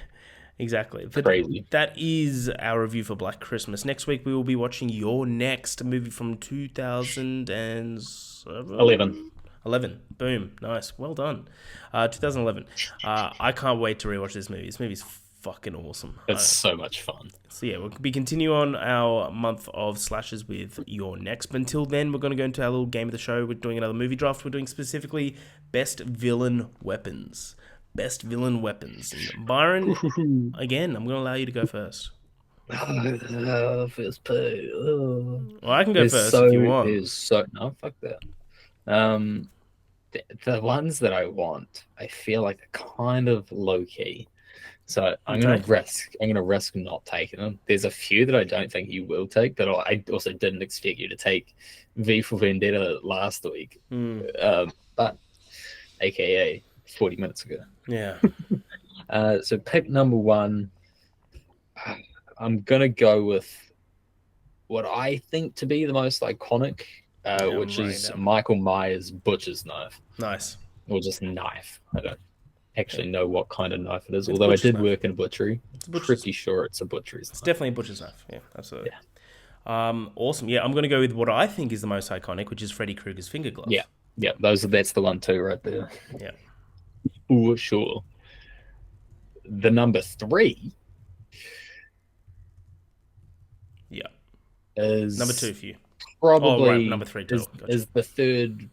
Speaker 1: exactly. But
Speaker 2: crazy. That
Speaker 1: is our review for Black Christmas. Next week we will be watching your next movie from 2007. 11. Boom. Nice. Well done. 2011. I can't wait to rewatch this movie. This movie's fucking awesome.
Speaker 2: It's so much fun.
Speaker 1: So yeah, we'll be continue on our month of slashes with your next. But until then, we're going to go into our little game of the show. We're doing another movie draft. We're doing specifically best villain weapons. Best villain weapons. And Byron, again, I'm going to allow you to go first.
Speaker 2: First pick. Oh.
Speaker 1: Well, I can go first if you want.
Speaker 2: No, fuck that. The ones that I want, I feel like they're kind of low key. So I'm gonna risk not taking them. There's a few that I don't think you will take, but I also didn't expect you to take V for Vendetta last week. But AKA 40 minutes ago.
Speaker 1: Yeah.
Speaker 2: So pick number one. I'm gonna go with what I think to be the most iconic, which is Michael Myers' butcher's knife.
Speaker 1: Nice.
Speaker 2: Or just knife. I don't actually know what kind of knife it is, although I did work in a butchery. Pretty sure it's a butcher's knife.
Speaker 1: It's definitely a butcher's knife. Yeah, absolutely. Yeah. Awesome. Yeah, I'm going to go with what I think is the most iconic, which is Freddy Krueger's finger glove.
Speaker 2: Yeah, that's the one too, right there.
Speaker 1: Yeah.
Speaker 2: For sure. The number three.
Speaker 1: Yeah.
Speaker 2: Is
Speaker 1: number two for you.
Speaker 2: Probably
Speaker 1: number three.
Speaker 2: Is the third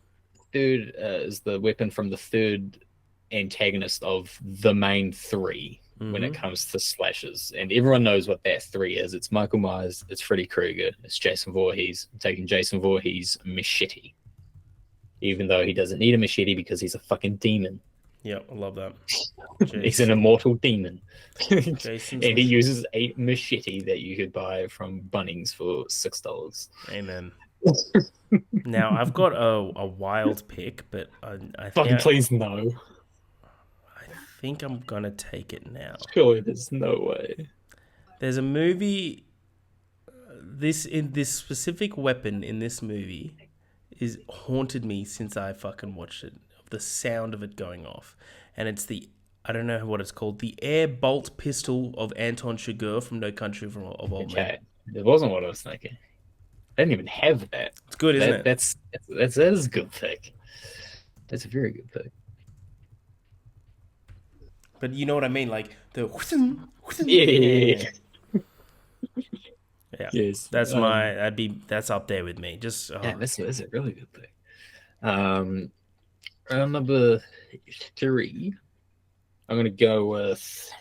Speaker 2: is the weapon from the third antagonist of the main three when it comes to slashes, and everyone knows what that three is. It's Michael Myers, it's Freddy Krueger, it's Jason Voorhees. I'm taking Jason Voorhees' machete, even though he doesn't need a machete because he's a fucking demon.
Speaker 1: Yeah, I love that.
Speaker 2: He's an immortal demon. And he uses a machete that you could buy from Bunnings for $6.
Speaker 1: Amen. Now, I've got a wild pick, but I
Speaker 2: fucking please no.
Speaker 1: I think I'm going to take it now.
Speaker 2: Surely there's no way.
Speaker 1: There's a movie, this specific weapon in this movie is haunted me since I fucking watched it. The sound of it going off. And it's I don't know what it's called, the air bolt pistol of Anton Chigurh from No Country for Old Men.
Speaker 2: It wasn't what I was thinking. I didn't even have that.
Speaker 1: It's good, isn't it?
Speaker 2: That is a good pick. That's a very good pick.
Speaker 1: But you know what I mean, like the yeah. Yes, that's that's up there with me. Just
Speaker 2: that's a really good pick. Round number three, I'm gonna go with.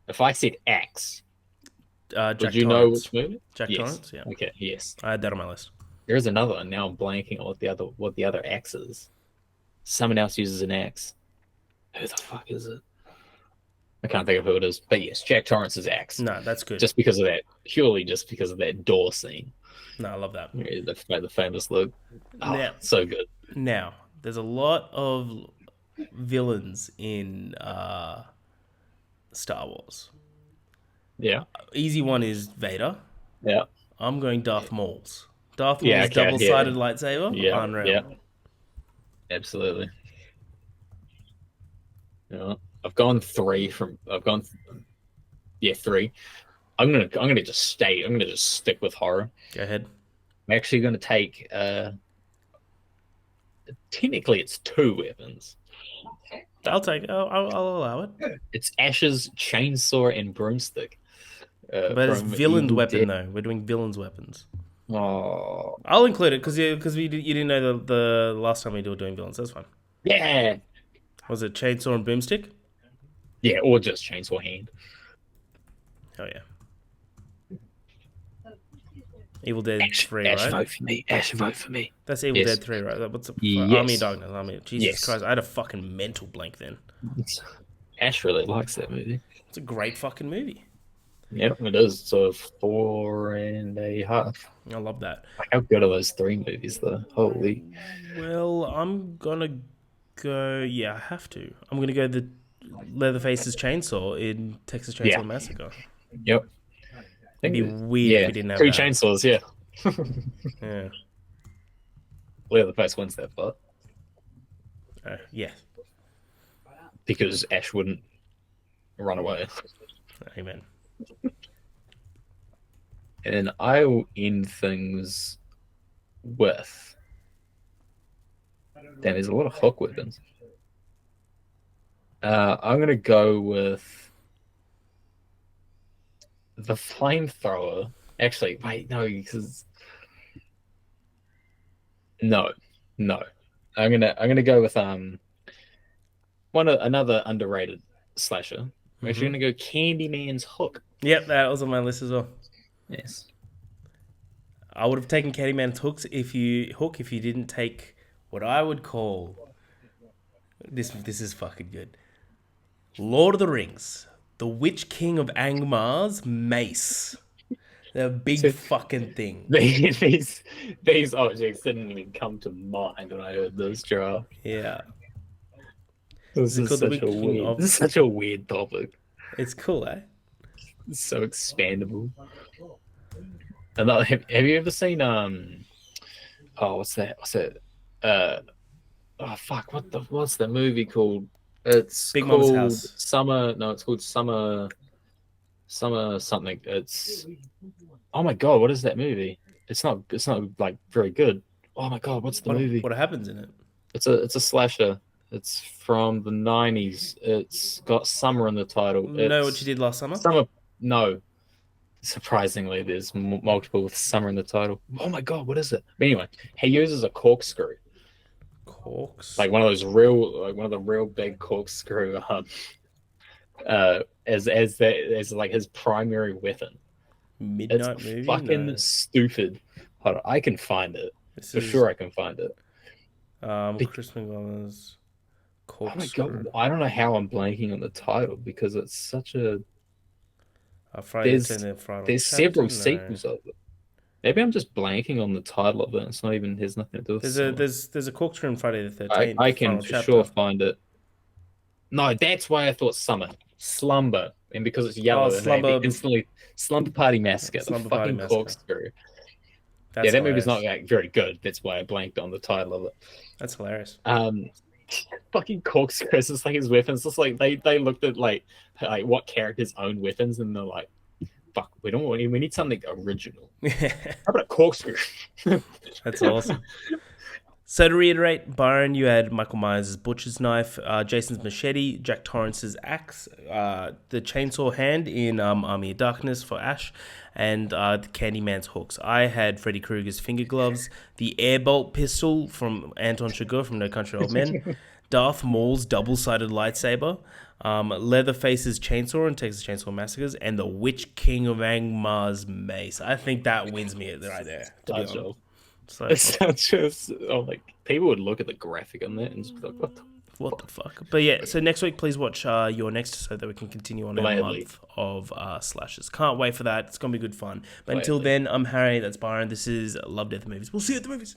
Speaker 2: If I said Axe, would you know which movie?
Speaker 1: Jack Torrance, yeah.
Speaker 2: Okay, yes.
Speaker 1: I had that on my list.
Speaker 2: There is another one. Now I'm blanking on what the other axe is. Someone else uses an axe. Who the fuck is it? I can't think of who it is. But yes, Jack Torrance's axe.
Speaker 1: No, that's good.
Speaker 2: Just because of that, purely just because of that door scene.
Speaker 1: No, I love that.
Speaker 2: Yeah, the famous look. Oh, so good.
Speaker 1: Now, there's a lot of villains in Star Wars.
Speaker 2: Yeah.
Speaker 1: Easy one is Vader.
Speaker 2: Yeah.
Speaker 1: I'm going Darth Maul's. Darth Maul's double-sided lightsaber.
Speaker 2: Yeah.
Speaker 1: Unreal.
Speaker 2: Yeah. Absolutely. Yeah. I've gone three. Three. I'm gonna just stick with horror.
Speaker 1: Go ahead.
Speaker 2: I'm actually gonna take technically it's two weapons.
Speaker 1: I'll allow it.
Speaker 2: It's Ash's chainsaw and broomstick.
Speaker 1: But it's villain's weapon though. We're doing villain's weapons.
Speaker 2: Oh,
Speaker 1: I'll include it because you didn't know the last time we were doing villains. That's fine.
Speaker 2: Yeah.
Speaker 1: Was it chainsaw and boomstick?
Speaker 2: Yeah, or just chainsaw hand.
Speaker 1: Oh yeah. Evil Dead 3,
Speaker 2: Ash,
Speaker 1: right?
Speaker 2: vote for me. Ash, vote for me.
Speaker 1: That's Evil Dead 3, right? What's the Army of Darkness? Jesus Christ, I had a fucking mental blank then.
Speaker 2: Ash really likes that movie.
Speaker 1: It's a great fucking movie.
Speaker 2: Yep, it is. So 4.5.
Speaker 1: I love that.
Speaker 2: How good are those three movies, though? Holy.
Speaker 1: Well, I'm gonna go. Yeah, I have to. I'm gonna go the Leatherface's chainsaw in Texas Chainsaw Massacre.
Speaker 2: Yep.
Speaker 1: It'd be weird if we didn't have
Speaker 2: three
Speaker 1: that.
Speaker 2: chainsaws. Yeah.
Speaker 1: Yeah.
Speaker 2: Leatherface wins that part.
Speaker 1: Yeah.
Speaker 2: Because Ash wouldn't run away.
Speaker 1: Amen.
Speaker 2: And I will end things with. Damn, there's a lot of hook weapons. I'm gonna go with the flamethrower. Actually, wait, no, because no, no. I'm gonna go with another underrated slasher. I'm actually
Speaker 1: Hmm.
Speaker 2: gonna go Candyman's Hook.
Speaker 1: Yep, that was on my list as well.
Speaker 2: Yes.
Speaker 1: I would have taken Candyman's Hook if you didn't take what I would call this. This is fucking good. Lord of the Rings, the Witch King of Angmar's mace. The big
Speaker 2: So
Speaker 1: fucking thing.
Speaker 2: these objects didn't even come to mind when I heard this draft.
Speaker 1: Yeah. Is
Speaker 2: This
Speaker 1: it
Speaker 2: is
Speaker 1: called the
Speaker 2: such a
Speaker 1: Witch King
Speaker 2: weird,
Speaker 1: of?
Speaker 2: this is such a weird topic.
Speaker 1: It's cool, eh?
Speaker 2: It's so expandable. And have you ever seen oh what's that? Uh oh fuck, what's the movie called? It's
Speaker 1: Big Mama's
Speaker 2: called
Speaker 1: House.
Speaker 2: Summer. No, it's called Summer something. It's oh my god, what is that movie? It's not like very good. Oh my god, what's the movie?
Speaker 1: What happens in it?
Speaker 2: It's a slasher. It's from the 90s. It's got summer in the title.
Speaker 1: Know what you
Speaker 2: It's
Speaker 1: did last summer?
Speaker 2: summer. No, surprisingly, there's multiple with summer in the title. Oh my god, what is it? But anyway, he uses a corkscrew,
Speaker 1: Corks.
Speaker 2: like one of the real big corkscrew, as like his primary weapon. It's
Speaker 1: Midnight movie?
Speaker 2: fucking
Speaker 1: No.
Speaker 2: stupid. Hold on, I can find it
Speaker 1: This
Speaker 2: for
Speaker 1: is
Speaker 2: sure. I can find it.
Speaker 1: Chris McDonald's
Speaker 2: Oh my
Speaker 1: Corkscrew.
Speaker 2: god, I don't know how I'm blanking on the title because it's such a
Speaker 1: Friday the
Speaker 2: there's
Speaker 1: 13th final
Speaker 2: there's
Speaker 1: chapter?
Speaker 2: several
Speaker 1: No.
Speaker 2: sequels of it. Maybe I'm just blanking on the title of it. It's not even has nothing to do with summer.
Speaker 1: There's a corkscrew in Friday the
Speaker 2: I
Speaker 1: 13th
Speaker 2: can
Speaker 1: final
Speaker 2: for sure
Speaker 1: chapter.
Speaker 2: find it. No, that's why I thought summer. Slumber. And because it's
Speaker 1: Oh,
Speaker 2: yellow, and they
Speaker 1: Slumber
Speaker 2: instantly Slumber Party Massacre, the
Speaker 1: Slumber Party
Speaker 2: fucking
Speaker 1: Massacre.
Speaker 2: corkscrew. Yeah,
Speaker 1: That's
Speaker 2: that movie's not
Speaker 1: hilarious.
Speaker 2: like, very good. That's why I blanked on the title of it.
Speaker 1: That's hilarious.
Speaker 2: Fucking corkscrews. It's like his weapons. It's like they looked at like what characters own weapons, and they're like, "Fuck, we need something original. How about a corkscrew?"
Speaker 1: That's awesome. So to reiterate, Byron, you had Michael Myers' butcher's knife, Jason's machete, Jack Torrance's axe, the chainsaw hand in Army of Darkness for Ash, and the Candyman's hooks. I had Freddy Krueger's finger gloves, the airbolt pistol from Anton Chigurh from No Country for Old Men, Darth Maul's double-sided lightsaber, Leatherface's chainsaw in Texas Chainsaw Massacres, and the Witch King of Angmar's mace. I think that wins me right there, to be honest. So
Speaker 2: It's just like people would look at the graphic on that and just be like,
Speaker 1: what the fuck? But yeah, so next week, please watch your next so that we can continue on our
Speaker 2: Gladly.
Speaker 1: month of slashes. Can't wait for that. It's going to be good fun. But until
Speaker 2: Gladly.
Speaker 1: then, I'm Harry. That's Byron. This is Love, Death, and Movies. We'll see you at the movies.